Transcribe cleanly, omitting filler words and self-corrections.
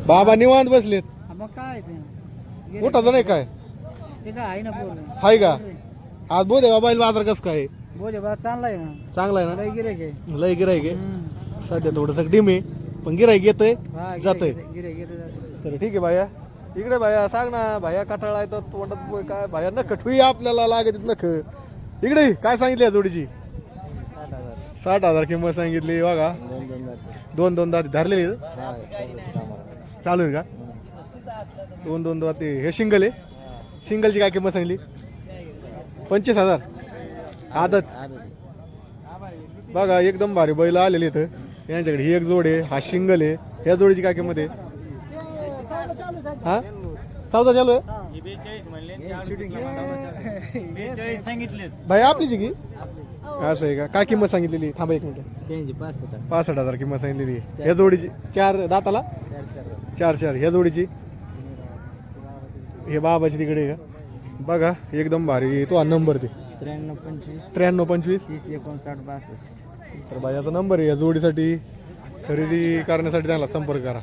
बाबा निवांत बसलेत. मग काय ते मोठाचं नाही काय ते काय आहे ना बोल हाय का? आज बोधे बैल बाजार कसं काय बोले बा चांगला आहे ना. चांगला आहे ना? लय गिऱ्हाईक आहे. लय गिराईक आहे सध्या थोडस डिम आहे पण गिराईक येतंय जातंय. तर ठीक आहे भाया. इकडे भाया सांग ना भाया कटाळा येतात तोंडात काय भाया नख ठुई आपल्याला लागत नख. इकडे ये. काय सांगितली या जोडीची? 60,000 किंमत सांगितली बघा. दोन दात धरलेली चालू आहे का? दोन दात हे शिंगल आहे. शिंगलची काय किंमत सांगितली? 25,000 आदत. बघा एकदम भारी बैल आलेले इथं यांच्याकडे. ही एक जोड आहे हा शिंगल आहे. ह्या जोडीची काय किंमत आहे? हा सौदा चालू आहे भाई आपलीची की असं आहे का? काय किंमत सांगितलेली? थांबा एक मिनिट. 65,000 किंमत सांगितलेली आहे. ह्या जोडीची 4 दाताला 4 ह्या जोडीची हे बाबाची तिकडे आहे का? बघा एकदम भारी. तो हा नंबर ते 93 25 59 62. तर बायाचा नंबर आहे. या जोडीसाठी खरेदी करण्यासाठी त्यांना संपर्क करा.